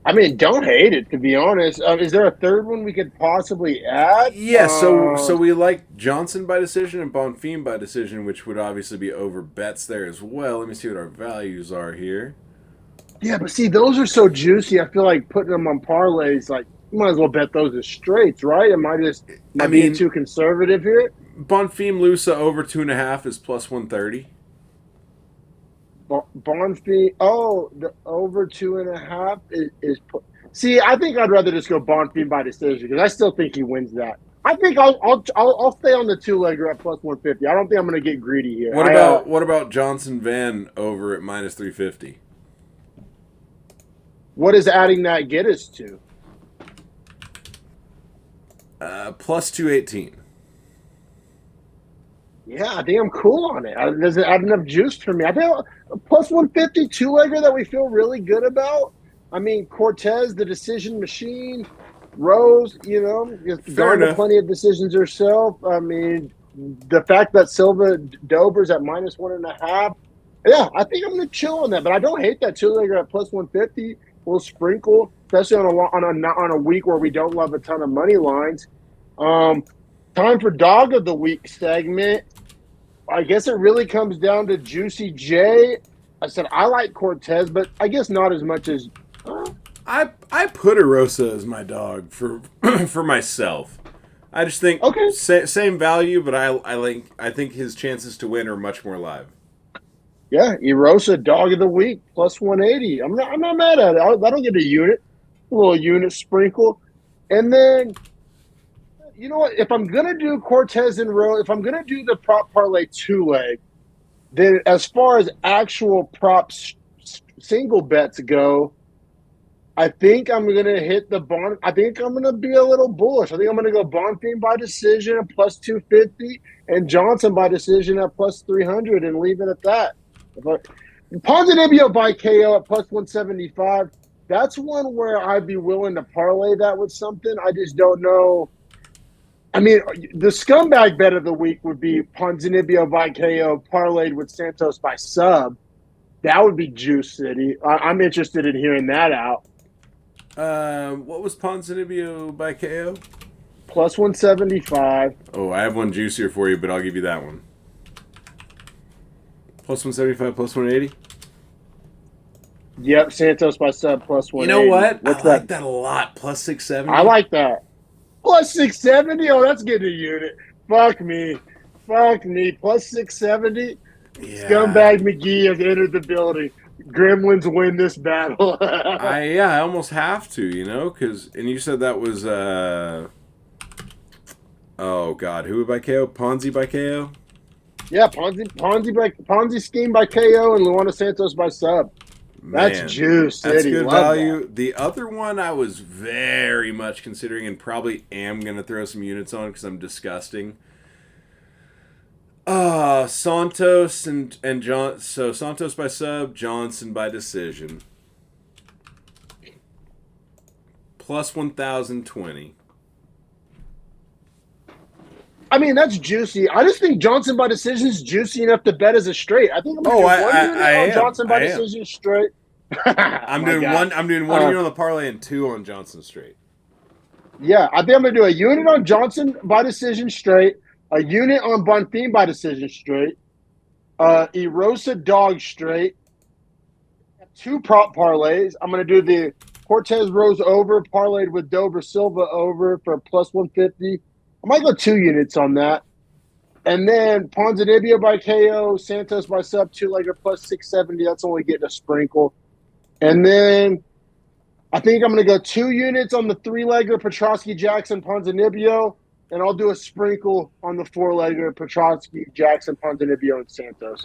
I mean, don't hate it, to be honest. Is there a third one we could possibly add? Yeah, so we like Johnson by decision and Bonfim by decision, which would obviously be over bets there as well. Let me see what our values are here. Yeah, but see, those are so juicy. I feel like putting them on parlays, like, you might as well bet those as straights, right? Am I being too conservative here? Bonfim Loosa over 2.5 is plus 130. Bonfim, the over 2.5 is. See, I think I'd rather just go Bonfim by decision because I still think he wins that. I think I'll stay on the two-legger at plus 150. I don't think I'm going to get greedy here. What about Johnson Van over at minus 350? What does adding that get us to? Plus 218. Yeah, I think I'm cool on it. Does it add enough juice for me? I think plus 150 two-legger that we feel really good about. I mean, Cortez, the decision machine. Rose, gone to plenty of decisions herself. I mean, the fact that Silva Dober's at minus 1.5. Yeah, I think I'm going to chill on that. But I don't hate that two-legger at plus 150. We'll sprinkle, especially on a week where we don't love a ton of money lines. Time for Dog of the Week segment. I guess it really comes down to Juicy J. I said I like Cortez, but I guess not as much as... I put Erosa as my dog for for myself. I just think same value, but I think his chances to win are much more live. Yeah, Erosa Dog of the Week plus 180. I'm not mad at it. That'll get a little unit sprinkle, and then you know what? If I'm gonna do Cortez and Rose, if I'm gonna do the prop parlay two-leg, then as far as actual props single bets go. I think I'm gonna hit the Bon. I think I'm gonna be a little bullish. I think I'm gonna go Bonfim by decision at plus 250 and Johnson by decision at plus 300 and leave it at that. Ponzinibbio by KO at plus 175. That's one where I'd be willing to parlay that with something. I just don't know. I mean, the scumbag bet of the week would be Ponzinibbio by KO parlayed with Santos by sub. That would be Juice City. I'm interested in hearing that out. What was Ponzinibbio by KO? Plus 175. Oh, I have one juicier for you, but I'll give you that one. Plus 175, plus 180. Yep, Santos by sub plus 180. You know what? What's I that? like that a lot. Plus 670. I like that. Plus 670? Oh, that's getting a unit. Fuck me. Fuck me. Plus 670? Yeah. Scumbag McGee has entered the building. Gremlins win this battle. I almost have to, because and you said that was oh god, who by KO? Ponzi by KO? Yeah, Ponzi scheme by KO and Luana Santos by sub. That's Man, Juice City. That's good Love value. that. The other one I was very much considering and probably am going to throw some units on because I'm disgusting. Santos and John. So Santos by sub, Johnson by decision. Plus 1,020. I mean, that's juicy. I just think Johnson by decision is juicy enough to bet as a straight. I think I'm going to do one unit on Johnson by decision straight. I'm doing one unit on the parlay and two on Johnson straight. Yeah, I think I'm going to do a unit on Johnson by decision straight, a unit on Bonfim by decision straight, Erosa dog straight, two prop parlays. I'm going to do the Cortez Rose over parlayed with Dober Silva over for plus 150. I might go two units on that. And then Ponzinibbio by KO, Santos by sub, two-legger plus 670. That's only getting a sprinkle. And then I think I'm going to go two units on the three-legger Petroski, Jackson, Ponzinibbio. And I'll do a sprinkle on the four-legger Petroski, Jackson, Ponzinibbio, and Santos.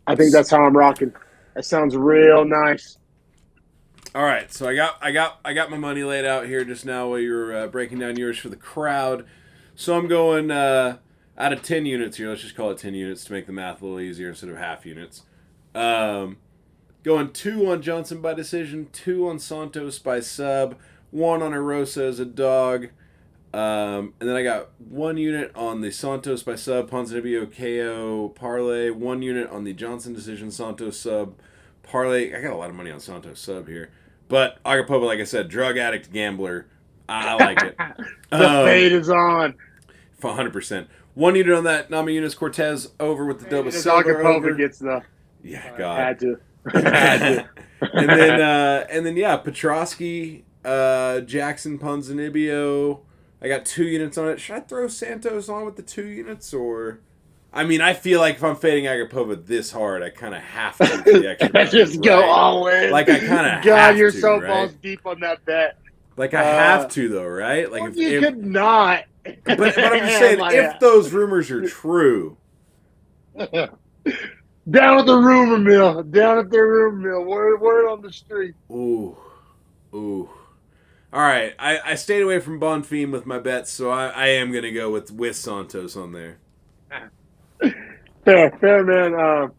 I think that's how I'm rocking. That sounds real nice. All right, so I got my money laid out here just now while you're breaking down yours for the crowd. So I'm going out of 10 units here. Let's just call it 10 units to make the math a little easier instead of half units. Going two on Johnson by decision, two on Santos by sub, one on Erosa as a dog, and then I got one unit on the Santos by sub, Ponzinibbio KO parlay, one unit on the Johnson decision, Santos sub parlay. I got a lot of money on Santos sub here. But Agapova, like I said, drug addict, gambler. I like it. The fade is on. 100%. One unit on that Namajunas Cortez over with the double silver Agapova over. gets the. Yeah, God. Had to. and then Petroski, Jackson, Ponzinibbio. I got two units on it. Should I throw Santos on with the two units or? I mean, I feel like if I'm fading Agapova this hard, I kind of have to for the extra money, just go right? all in. Like I kind of have God, you're to, so right? balls deep on that bet. Like I have to though, right? Like well, you could not. But I'm just saying, if those rumors are true. Down at the rumor mill. Down at the rumor mill. Word on the street. Ooh. All right. I stayed away from Bonfim with my bets, so I am going to go with Santos on there. Fair, man.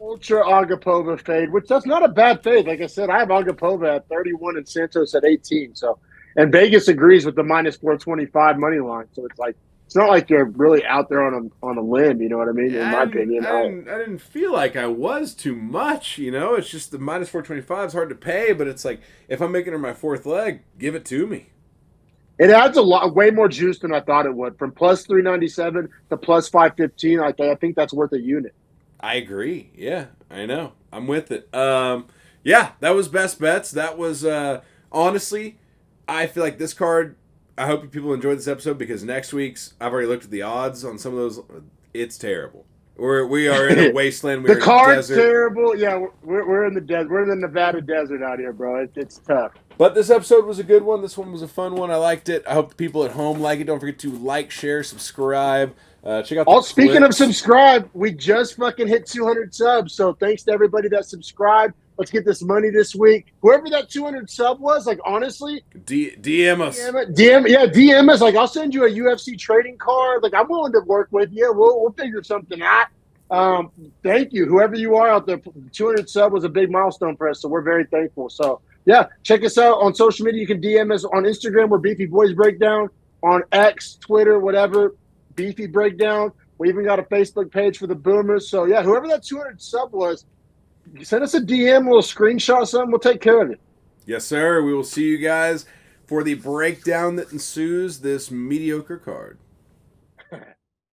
Ultra Agapova fade, which that's not a bad fade. Like I said, I have Agapova at 31 and Santos at 18. So, and Vegas agrees with the minus 425 money line. So it's not like you're really out there on a limb. You know what I mean? In my opinion, I didn't feel like I was too much. It's just the minus 425 is hard to pay, but it's like if I'm making her my fourth leg, give it to me. It adds way more juice than I thought it would. From plus 397 to plus 515, I think that's worth a unit. I agree. Yeah, I know. I'm with it. Yeah, that was Best Bets. That was, honestly, I feel like this card, I hope people enjoyed this episode because next week's, I've already looked at the odds on some of those. It's terrible. We are in a wasteland. The card's terrible. Yeah, we're in the desert. We're in the Nevada desert out here, bro. It's tough. But this episode was a good one. This one was a fun one. I liked it. I hope the people at home like it. Don't forget to like, share, subscribe. Check out. Speaking of subscribe, we just fucking hit 200 subs. So thanks to everybody that subscribed. Let's get this money this week. Whoever that 200 sub was, like, honestly, DM us. DM us. Like, I'll send you a UFC trading card. Like, I'm willing to work with you. We'll figure something out. Thank you, whoever you are out there. 200 sub was a big milestone for us, so we're very thankful. So, yeah, check us out on social media. You can DM us on Instagram. We're Beefy Boys Breakdown. On X, Twitter, whatever, Beefy Breakdown. We even got a Facebook page for the Boomers. So, yeah, whoever that 200 sub was, send us a DM, a little screenshot, something. We'll take care of it. Yes, sir. We will see you guys for the breakdown that ensues this mediocre card.